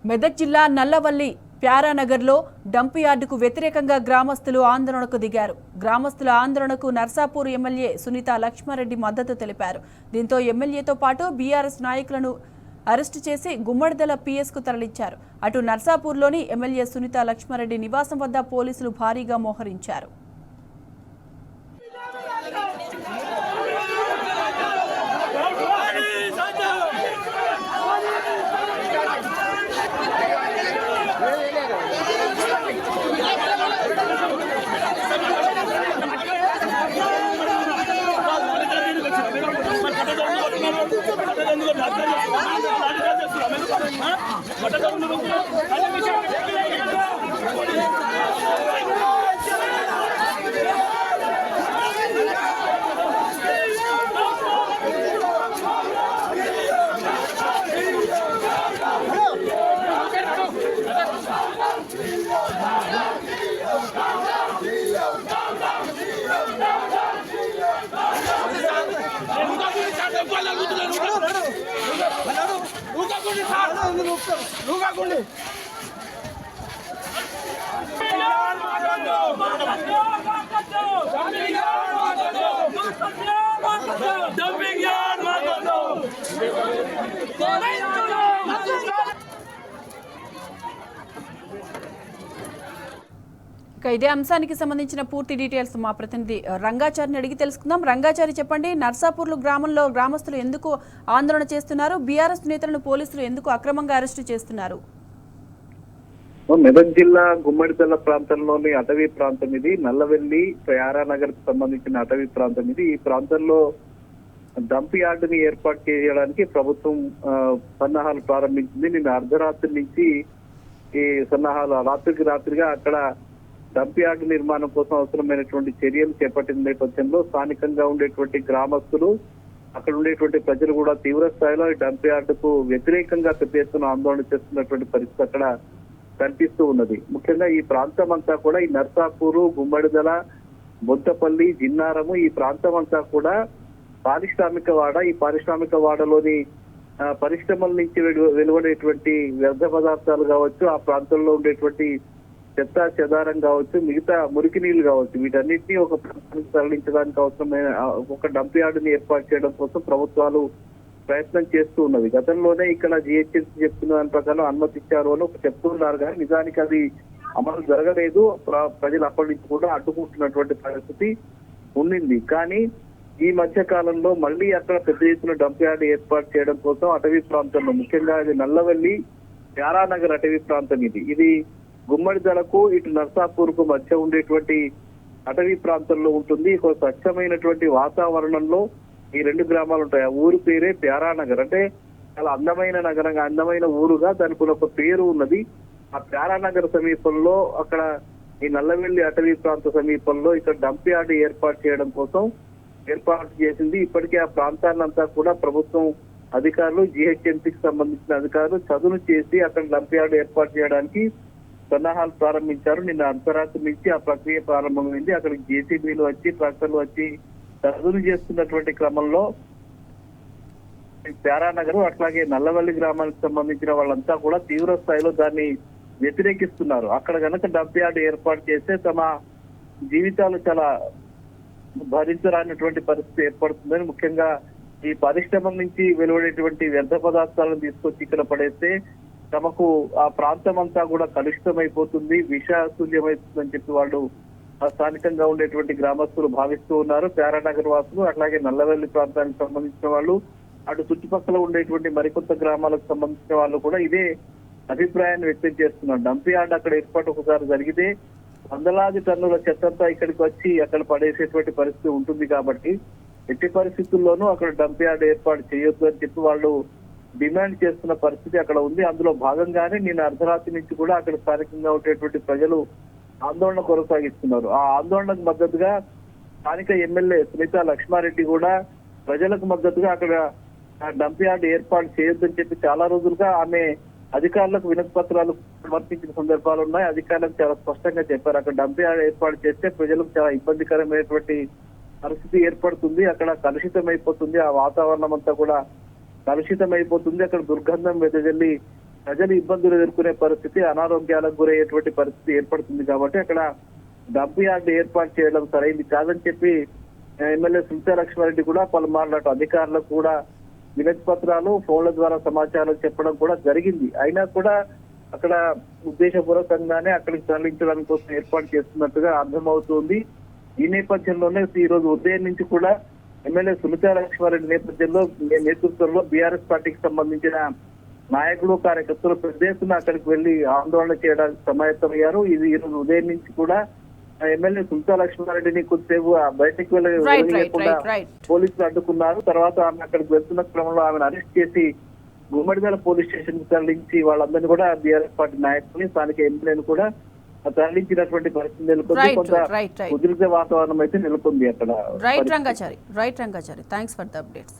మెదక్ జిల్లా నల్లవల్లి ప్యారానగర్లో డంప్ యార్డుకు వ్యతిరేకంగా గ్రామస్తులు ఆందోళనకు దిగారు. గ్రామస్తుల ఆందోళనకు నర్సాపూర్ ఎమ్మెల్యే సునీత లక్ష్మారెడ్డి మద్దతు తెలిపారు. దీంతో ఎమ్మెల్యేతో పాటు బీఆర్ఎస్ నాయకులను అరెస్టు చేసి గుమ్మడిదల పిఎస్కు తరలించారు. అటు నర్సాపూర్లోని ఎమ్మెల్యే సునీత లక్ష్మారెడ్డి నివాసం వద్ద పోలీసులు భారీగా మోహరించారు. ఇదే అంశానికి సంబంధించిన పూర్తి డీటెయిల్స్ మా ప్రతినిధి రంగాచారిని అడిగి తెలుసుకుందాం. రంగాచారి, చెప్పండి, నర్సాపూర్లు గ్రామంలో గ్రామస్తులు ఎందుకు ఆందోళన చేస్తున్నారు? బీఆర్ఎస్ నేతలను పోలీసులు ఎందుకు అక్రమంగా అరెస్టు చేస్తున్నారు? మెదక్ జిల్లా గుమ్మడిదల ప్రాంతంలోని అటవీ ప్రాంతం ఇది. నల్లవెల్లి ప్యారానగర్ కు సంబంధించిన అటవీ ప్రాంతం ఇది. ఈ ప్రాంతంలో డంప్ యార్డుని ఏర్పాటు చేయడానికి ప్రభుత్వం సన్నాహాలు ప్రారంభించింది. నిన్న అర్ధరాత్రి నుంచి ఈ సన్నాహాలు రాత్రిగా అక్కడ డంప్ యార్డు నిర్మాణం కోసం అవసరమైనటువంటి చర్యలు చేపట్టిన నేపథ్యంలో స్థానికంగా ఉండేటువంటి గ్రామస్తులు, అక్కడ ఉండేటువంటి ప్రజలు కూడా తీవ్ర స్థాయిలో ఈ డంప్ యార్డుకు వ్యతిరేకంగా పెద్ద ఎత్తున ఆందోళన చేస్తున్నటువంటి పరిస్థితి అక్కడ కనిపిస్తూ ఉన్నది. ముఖ్యంగా ఈ ప్రాంతం అంతా కూడా ఈ నర్సాపూరు, గుమ్మడిదల, బొంతపల్లి, జిన్నారము ఈ ప్రాంతం అంతా కూడా పారిశ్రామిక వాడ. ఈ పారిశ్రామిక వాడలోని పరిశ్రమల నుంచి వెలువడేటువంటి వ్యర్థ పదార్థాలు కావచ్చు, ఆ ప్రాంతంలో ఉండేటువంటి చెత్త చెదారం కావచ్చు, మిగతా మురికి నీళ్లు కావచ్చు, వీటన్నిటినీ ఒక ప్రాంతానికి తరలించడానికి అవసరమైన ఒక డంప్ యార్డుని ఏర్పాటు చేయడం కోసం ప్రభుత్వాలు ప్రయత్నం చేస్తూ ఉన్నది. గతంలోనే ఇక్కడ జిహెచ్ఎంసీ చెప్తున్న దాని ప్రకారం అనుమతించారు అని ఒక చెప్తున్నారు, కానీ నిజానికి అది అమలు జరగలేదు. ప్రజలు అప్పటి నుంచి కూడా అడ్డుకుంటున్నటువంటి పరిస్థితి ఉండింది. కానీ ఈ మధ్య కాలంలో మళ్ళీ అక్కడ పెద్ద ఎత్తున డంప్ యార్డ్ ఏర్పాటు చేయడం కోసం అటవీ ప్రాంతంలో, ముఖ్యంగా ఇది నల్లవెల్లి ప్యారానగర్ అటవీ ప్రాంతం ఇది గుమ్మడిదలకు ఇటు నర్సాపూర్ కు మధ్య ఉండేటువంటి అటవీ ప్రాంతంలో ఉంటుంది. ఒక స్వచ్ఛమైనటువంటి వాతావరణంలో ఈ రెండు గ్రామాలు ఉంటాయి. ఆ ఊరు పేరే ప్యారానగర్. అంటే చాలా అందమైన నగరంగా, అందమైన ఊరుగా దానికి ఒక పేరు ఉన్నది. ఆ ప్యారానగర్ సమీపంలో అక్కడ ఈ నల్లవెల్లి అటవీ ప్రాంత సమీపంలో ఇక్కడ డంప్ యార్డ్ ఏర్పాటు చేయడం కోసం ఏర్పాటు చేసింది. ఇప్పటికే ఆ ప్రాంతాన్నంతా కూడా ప్రభుత్వం అధికారులు, జిహెచ్ఎంసీకి సంబంధించిన అధికారులు చదును చేసి అక్కడ డంప్ యార్డ్ ఏర్పాటు చేయడానికి సన్నాహాలు ప్రారంభించారు. నిన్న అర్ధరాత్రి నుంచి ఆ ప్రక్రియ ప్రారంభమైంది. అక్కడికి జేసీబీలు వచ్చి, ట్రాక్టర్లు వచ్చి చదును చేస్తున్నటువంటి క్రమంలో ప్యారానగర్ అట్లాగే నల్లవల్లి గ్రామానికి సంబంధించిన వాళ్ళంతా కూడా తీవ్ర స్థాయిలో దాన్ని వ్యతిరేకిస్తున్నారు. అక్కడ కనుక డంప్ యార్డ్ ఏర్పాటు చేస్తే తమ జీవితాలు చాలా భరించరానటువంటి పరిస్థితి ఏర్పడుతుందని, ముఖ్యంగా ఈ పరిశ్రమల నుంచి వెలువడేటువంటి వ్యర్థ పదార్థాలను తీసుకొచ్చి ఇక్కడ పడేస్తే తమకు ఆ ప్రాంతం అంతా కూడా కలుషితమైపోతుంది, విషతుల్యమైతుందని చెప్పి వాళ్ళు స్థానికంగా ఉండేటువంటి గ్రామస్తులు భావిస్తూ ఉన్నారు. ప్యారానగర్ వాసులు, అట్లాగే నల్లవెల్లి ప్రాంతానికి సంబంధించిన వాళ్ళు, అటు చుట్టుపక్కల ఉండేటువంటి మరికొంత గ్రామాలకు సంబంధించిన వాళ్ళు కూడా ఇదే అభిప్రాయాన్ని వ్యక్తం చేస్తున్నారు. డంప్ యార్డ్ అక్కడ ఏర్పాటు ఒకసారి జరిగితే వందలాది టన్నుల చెత్తంతా ఇక్కడికి వచ్చి అక్కడ పడేసేటువంటి పరిస్థితి ఉంటుంది. కాబట్టి ఎట్టి పరిస్థితుల్లోనూ అక్కడ డంప్ యార్డ్ ఏర్పాటు చేయొద్దు అని చెప్పి వాళ్ళు డిమాండ్ చేస్తున్న పరిస్థితి అక్కడ ఉంది. అందులో భాగంగానే నిన్న అర్ధరాత్రి నుంచి కూడా అక్కడ స్థానికంగా ఉండేటువంటి ప్రజలు ఆందోళన కొనసాగిస్తున్నారు. ఆ ఆందోళనకు మద్దతుగా స్థానిక ఎమ్మెల్యే సునీత లక్ష్మారెడ్డి కూడా ప్రజలకు మద్దతుగా అక్కడ డంప్ యార్డ్ ఏర్పాటు చేయొద్దని చెప్పి చాలా రోజులుగా ఆమె అధికారులకు వినతి పత్రాలు సమర్పించిన సందర్భాలు ఉన్నాయి. అధికారులకు చాలా స్పష్టంగా చెప్పారు, అక్కడ డంప్ యార్డ్ ఏర్పాటు చేస్తే ప్రజలకు చాలా ఇబ్బందికరమైనటువంటి పరిస్థితి ఏర్పడుతుంది, అక్కడ కలుషితం అయిపోతుంది, ఆ వాతావరణం అంతా కూడా కలుషితం అయిపోతుంది, అక్కడ దుర్గంధం వెదజల్లి ప్రజలు ఇబ్బందులు ఎదుర్కొనే పరిస్థితి, అనారోగ్యాలకు గురయ్యేటువంటి పరిస్థితి ఏర్పడుతుంది కాబట్టి అక్కడ డంప్ యార్డ్ ఏర్పాటు చేయడం సరైంది కాదని చెప్పి ఎమ్మెల్యే సునీతా లక్ష్మారెడ్డి కూడా పలుమార్లు అటు అధికారులకు కూడా వినతి పత్రాలు ఫోన్ల ద్వారా సమాచారం చెప్పడం కూడా జరిగింది. అయినా కూడా అక్కడ ఉద్దేశపూర్వకంగానే అక్కడికి తరలించడానికి కోసం ఏర్పాటు చేస్తున్నట్టుగా అర్థమవుతుంది. ఈ నేపథ్యంలోనే ఈ రోజు ఉదయం నుంచి కూడా ఎమ్మెల్యే సునీతా లక్ష్మారెడ్డి నేతృత్వంలో బీఆర్ఎస్ పార్టీకి సంబంధించిన నాయకులు కార్యకర్తలు పెద్ద ఎత్తున అక్కడికి వెళ్లి ఆందోళన చేయడానికి సమాయత్తమయ్యారు. ఇది ఈ రోజు ఉదయం నుంచి కూడా ఎమ్మెల్యే సునీతా లక్ష్మారెడ్డిని కొద్దిసేపు బయటకు వెళ్ళకుండా పోలీసులు అడ్డుకున్నారు. తర్వాత ఆమె అక్కడికి వెళ్తున్న క్రమంలో ఆమెను అరెస్ట్ చేసి గుమ్మడిదల పోలీస్ స్టేషన్ కు తరలించి వాళ్ళందరినీ కూడా బీఆర్ఎస్ పార్టీ నాయకుల్ని స్థానిక ఎమ్మెల్యేను కూడా తరలించినటువంటి పరిస్థితి నెలకొంది. కొంత ఉద్రిక్త వాతావరణం అయితే నెలకొంది అక్కడ. Right Rangachari thanks for the updates.